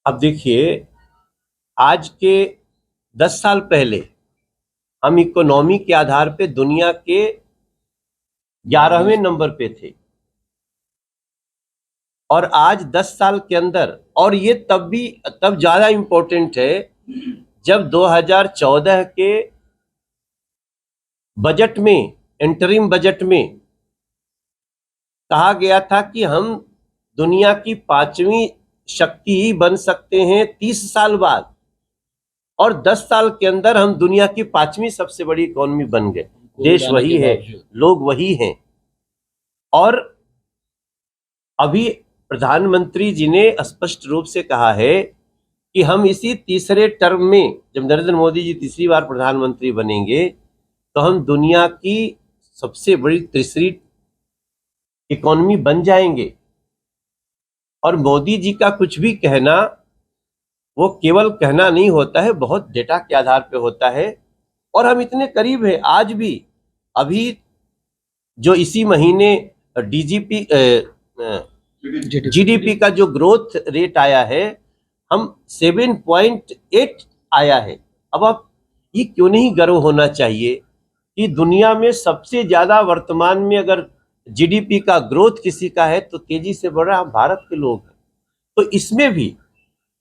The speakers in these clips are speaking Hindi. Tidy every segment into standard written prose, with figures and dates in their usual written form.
अब देखिए, आज के 10 साल पहले हम इकोनॉमी के आधार पे दुनिया के 11वें नंबर पे थे, और आज 10 साल के अंदर, और ये तब ज्यादा इंपॉर्टेंट है जब 2014 के बजट में, इंटरिम बजट में कहा गया था कि हम दुनिया की 5वीं शक्ति बन सकते हैं 30 साल बाद, और 10 साल के अंदर हम दुनिया की 5वीं सबसे बड़ी इकोनॉमी बन गए। देश वही है, लोग वही हैं। और अभी प्रधानमंत्री जी ने स्पष्ट रूप से कहा है कि हम इसी तीसरे टर्म में, जब नरेंद्र मोदी जी तीसरी बार प्रधानमंत्री बनेंगे, तो हम दुनिया की सबसे बड़ी तीसरी इकोनॉमी बन जाएंगे। और मोदी जी का कुछ भी कहना वो केवल कहना नहीं होता है, बहुत डेटा के आधार पे होता है। और हम इतने करीब हैं आज भी। अभी जो इसी महीने जीडीपी का जो ग्रोथ रेट आया है, हम 7.8 आया है। अब आप ये क्यों नहीं गर्व होना चाहिए कि दुनिया में सबसे ज्यादा वर्तमान में अगर जीडीपी का ग्रोथ किसी का है तो तेजी से बढ़ रहा भारत के लोग हैं। तो इसमें भी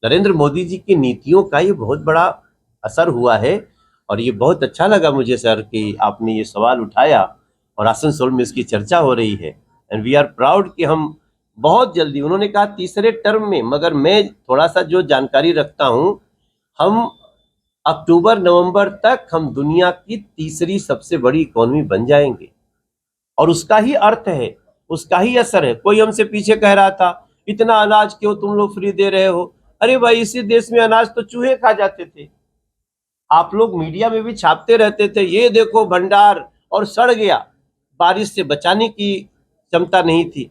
नरेंद्र मोदी जी की नीतियों का ये बहुत बड़ा असर हुआ है। और ये बहुत अच्छा लगा मुझे सर कि आपने ये सवाल उठाया और आसनसोल में इसकी चर्चा हो रही है। एंड वी आर प्राउड कि हम बहुत जल्दी, उन्होंने कहा तीसरे टर्म में, मगर मैं थोड़ा सा जो जानकारी रखता हूं, हम अक्टूबर नवंबर तक हम दुनिया की तीसरी सबसे बड़ी इकोनॉमी बन जाएंगे। और उसका ही अर्थ है, उसका ही असर है। कोई हमसे पीछे कह रहा था इतना अनाज क्यों तुम लोग फ्री दे रहे हो? अरे भाई, इसी देश में अनाज तो चूहे खा जाते थे। आप लोग मीडिया में भी छापते रहते थे, ये देखो भंडार, और सड़ गया, बारिश से बचाने की क्षमता नहीं थी।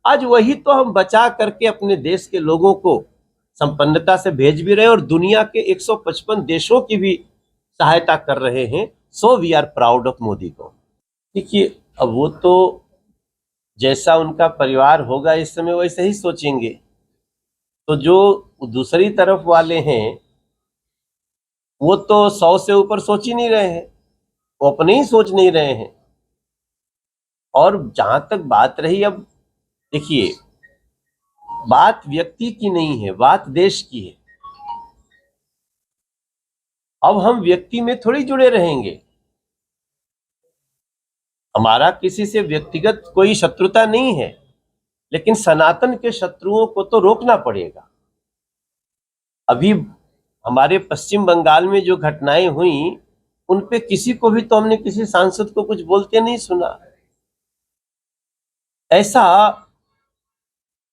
आज वही तो हम बचा करके अपने देश के लोगों को संपन्नता से भेज भी रहे और दुनिया के 155 देशों की भी सहायता कर रहे हैं। So we are proud of Modi को। देखिए, अब वो तो जैसा उनका परिवार होगा इस समय वैसे ही सोचेंगे। तो जो दूसरी तरफ वाले हैं वो तो 100 से ऊपर सोच ही नहीं रहे हैं, वो अपने ही सोच नहीं रहे हैं। और जहां तक बात रही, अब देखिए, बात व्यक्ति की नहीं है, बात देश की है। अब हम व्यक्ति में थोड़ी जुड़े रहेंगे, हमारा किसी से व्यक्तिगत कोई शत्रुता नहीं है, लेकिन सनातन के शत्रुओं को तो रोकना पड़ेगा। अभी हमारे पश्चिम बंगाल में जो घटनाएं हुई, उन पे किसी को भी तो हमने किसी सांसद को कुछ बोलते नहीं सुना। ऐसा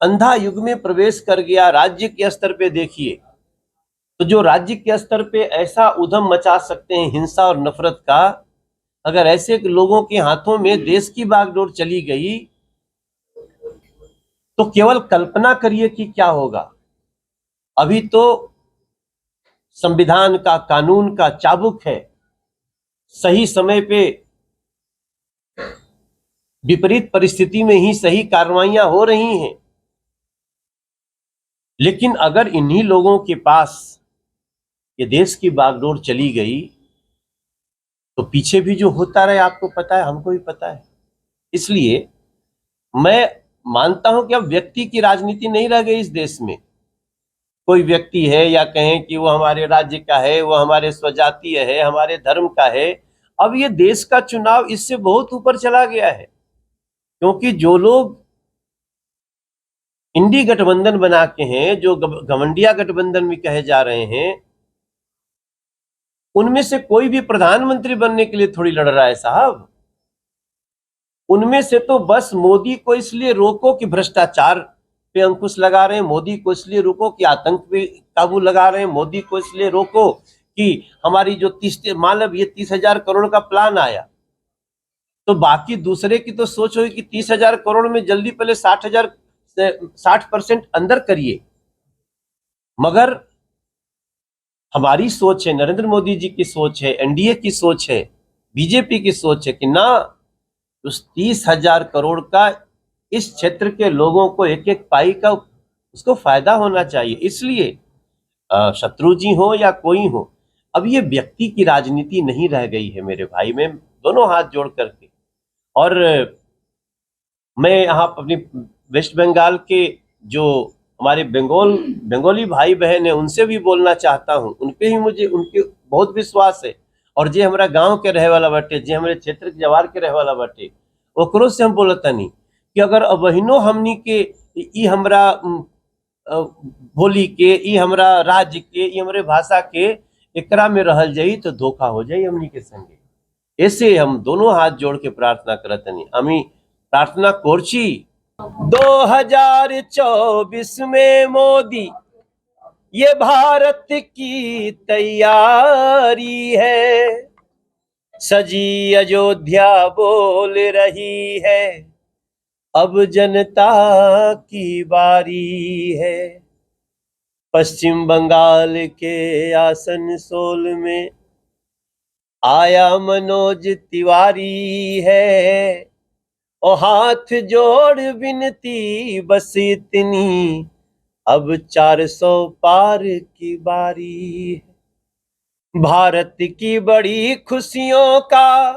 अंधा युग में प्रवेश कर गया। राज्य के स्तर पे देखिए, तो जो राज्य के स्तर पे ऐसा उधम मचा सकते हैं हिंसा और नफरत का, अगर ऐसे लोगों के हाथों में देश की बागडोर चली गई तो केवल कल्पना करिए कि क्या होगा। अभी तो संविधान का, कानून का चाबुक है, सही समय पे विपरीत परिस्थिति में ही सही कार्रवाइयां हो रही हैं। लेकिन अगर इन्हीं लोगों के पास ये देश की बागडोर चली गई तो पीछे भी जो होता रहे आपको पता है, हमको भी पता है। इसलिए मैं मानता हूं कि अब व्यक्ति की राजनीति नहीं रह गई इस देश में। कोई व्यक्ति है या कहें कि वो हमारे राज्य का है, वो हमारे स्वजातीय है, हमारे धर्म का है, अब ये देश का चुनाव इससे बहुत ऊपर चला गया है। क्योंकि जो लोग इंडी गठबंधन बना के हैं, जो घमंडिया गठबंधन भी कहे जा रहे हैं, उनमें से कोई भी प्रधानमंत्री बनने के लिए थोड़ी लड़ रहा है साहब। उनमें से तो बस मोदी को इसलिए रोको कि भ्रष्टाचार पे अंकुश लगा रहे हैं, मोदी को इसलिए रोको कि आतंक पे काबू लगा रहे हैं, मोदी को इसलिए रोको कि हमारी जो 30,000 करोड़ का प्लान आया, तो बाकी दूसरे की तो सोच होगी कि 30,000 करोड़ में जल्दी पहले 60% अंदर करिए। मगर हमारी सोच है, नरेंद्र मोदी जी की सोच है, एनडीए की सोच है, बीजेपी की सोच है कि ना, उस 30,000 करोड़ का इस क्षेत्र के लोगों को एक एक पाई का उसको फायदा होना चाहिए। इसलिए शत्रु जी हो या कोई हो, अब ये व्यक्ति की राजनीति नहीं रह गई है मेरे भाई। मैं दोनों हाथ जोड़ करके, और मैं यहाँ अपनी वेस्ट बंगाल के जो हमारे बंगाली भाई बहन है उनसे भी बोलना चाहता हूँ। उनपे ही मुझे उनके बहुत विश्वास है, और जे हमारा गांव के रहे वाला बाटे, जे हमारे क्षेत्र के जवार के रहे वाला बाटे, ओकरो से हम बोलता नहीं कि अगर अबहिनो हमनी के ई हमरा बोली के, ई हमरा राज्य के, ई हमरे भाषा के एकरा में रहल जाई तो धोखा हो जाई हमनी के संगे। ऐसे हम दोनों हाथ जोड़ के प्रार्थना करतनी। আমি प्रार्थना করছি 2024 में मोदी ये भारत की तैयारी है, सजी अयोध्या बोल रही है, अब जनता की बारी है। पश्चिम बंगाल के आसनसोल में आया मनोज तिवारी है, और हाथ जोड़ विनती बस इतनी, अब 400 पार की बारी है। भारत की बड़ी खुशियों का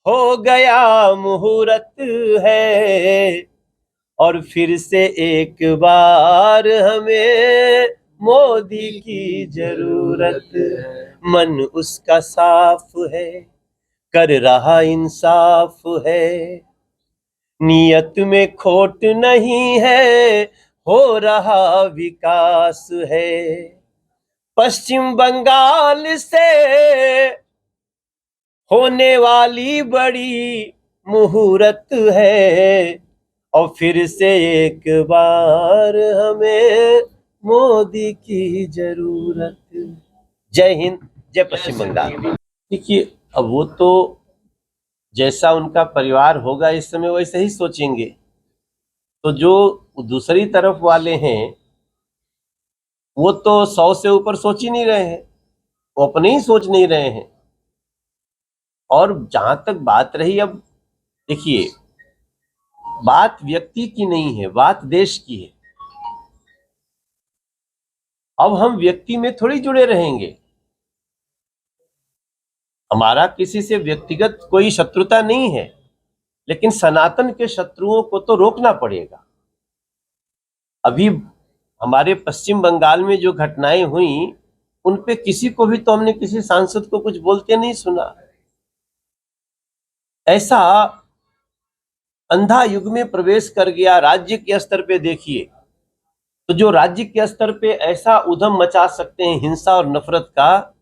हो गया मुहूर्त है, और फिर से एक बार हमें मोदी की जरूरत है। मन उसका साफ है, कर रहा इंसाफ है, नियत में खोट नहीं है, हो रहा विकास है। पश्चिम बंगाल से होने वाली बड़ी मुहूर्त है, और फिर से एक बार हमें मोदी की जरूरत। जय हिंद, जय पश्चिम बंगाल। देखिए, अब वो तो जैसा उनका परिवार होगा इस समय वैसे ही सोचेंगे। तो जो दूसरी तरफ वाले हैं वो तो 100 से ऊपर सोच ही नहीं रहे हैं, वो अपने ही सोच नहीं रहे हैं। और जहां तक बात रही, अब देखिए, बात व्यक्ति की नहीं है, बात देश की है। अब हम व्यक्ति में थोड़ी जुड़े रहेंगे, हमारा किसी से व्यक्तिगत कोई शत्रुता नहीं है, लेकिन सनातन के शत्रुओं को तो रोकना पड़ेगा। अभी हमारे पश्चिम बंगाल में जो घटनाएं हुई उन पे किसी को भी तो हमने किसी सांसद को कुछ बोलते नहीं सुना। ऐसा अंधा युग में प्रवेश कर गया राज्य के स्तर पे। देखिए, तो जो राज्य के स्तर पे ऐसा उधम मचा सकते हैं हिंसा और नफरत का,